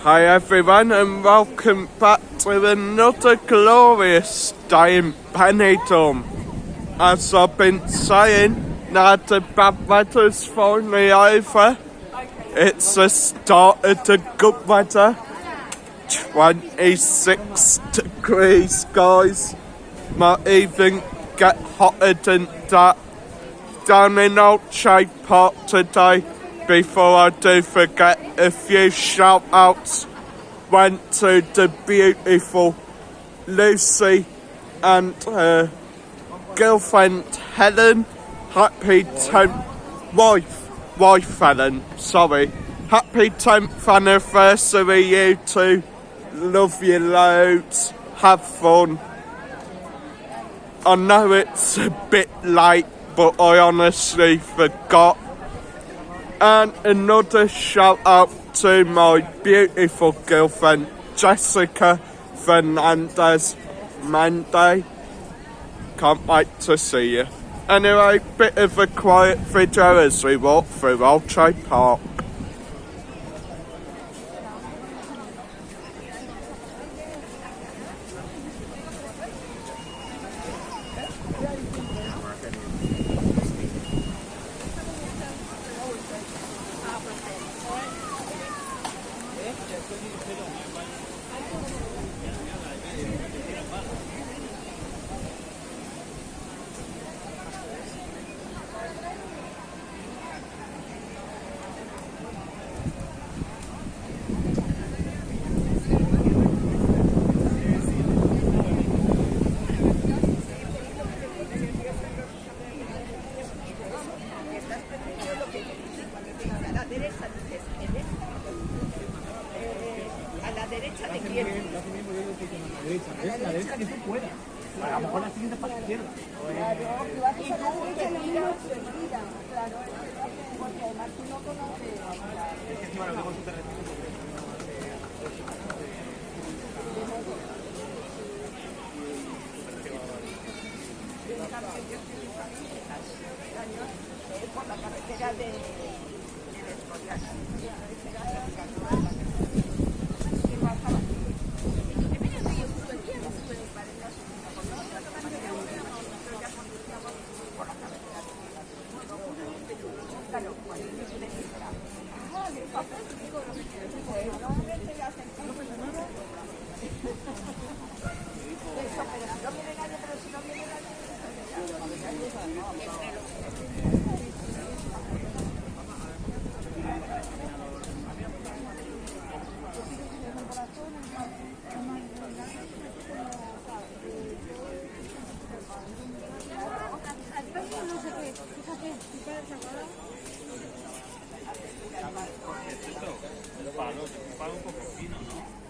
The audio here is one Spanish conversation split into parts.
Hi everyone and welcome back to another glorious day in Benidorm. As I've been saying, now the bad weather's finally over. It's the start of the good weather. 26 degrees, guys. Might even get hotter than that. Down in Elche Park today. Before I do forget, a few shout outs went to the beautiful Lucy and her girlfriend Helen. Happy 10th wife Helen, sorry. Happy 10th anniversary, you two. Love you loads. Have fun. I know it's a bit late, but I honestly forgot. And another shout out to my beautiful girlfriend Jessica Fernandez Monday. Can't wait to see you. Anyway, bit of a quiet video as we walk through Elche Park. La derecha que tú puedas. A lo mejor la siguiente para la izquierda. Claro, que vas a hacer la derecha y no seguida. Claro, porque además tú no conoces. Es que encima lo mejor tú te refieres. Por la carretera de Paga un poco fino, ¿no?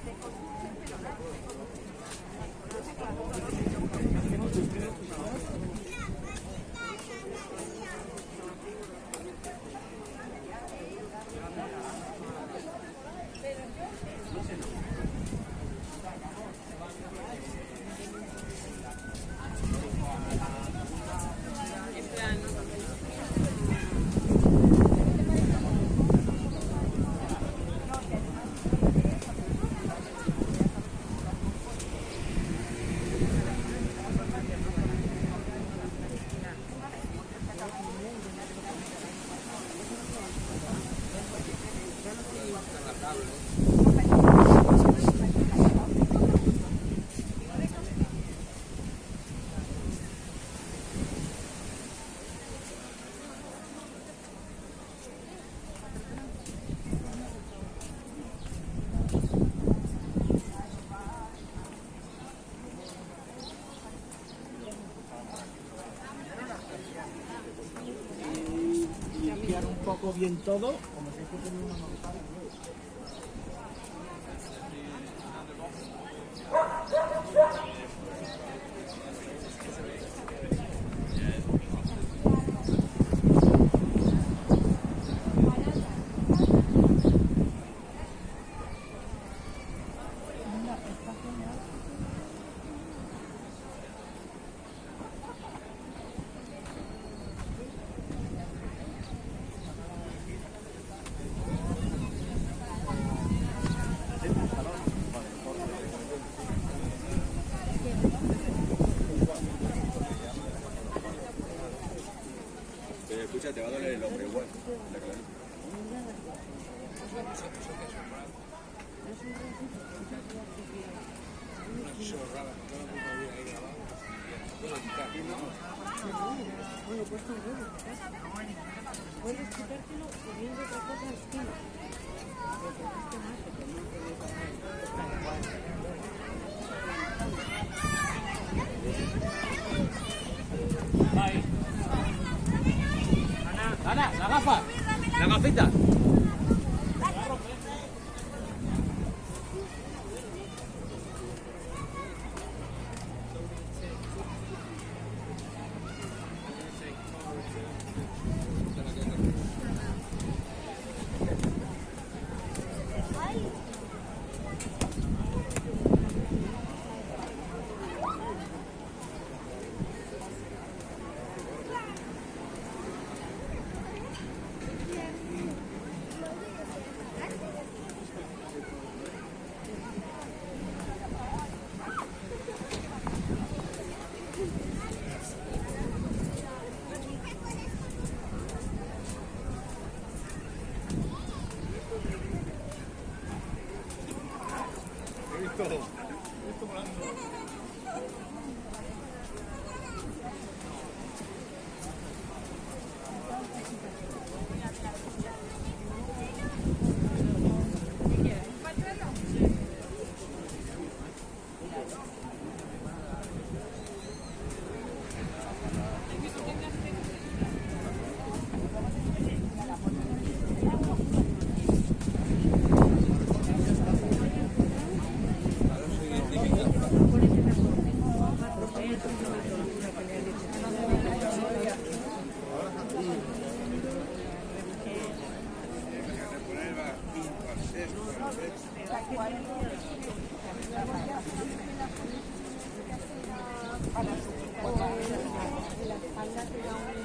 Un poco bien todo, como si fuese una montaña. Bueno, pues un huevo. Puedes quitártelo poniendo otra cosa encima. Ana, la gafa. La gafita. La espalda te da un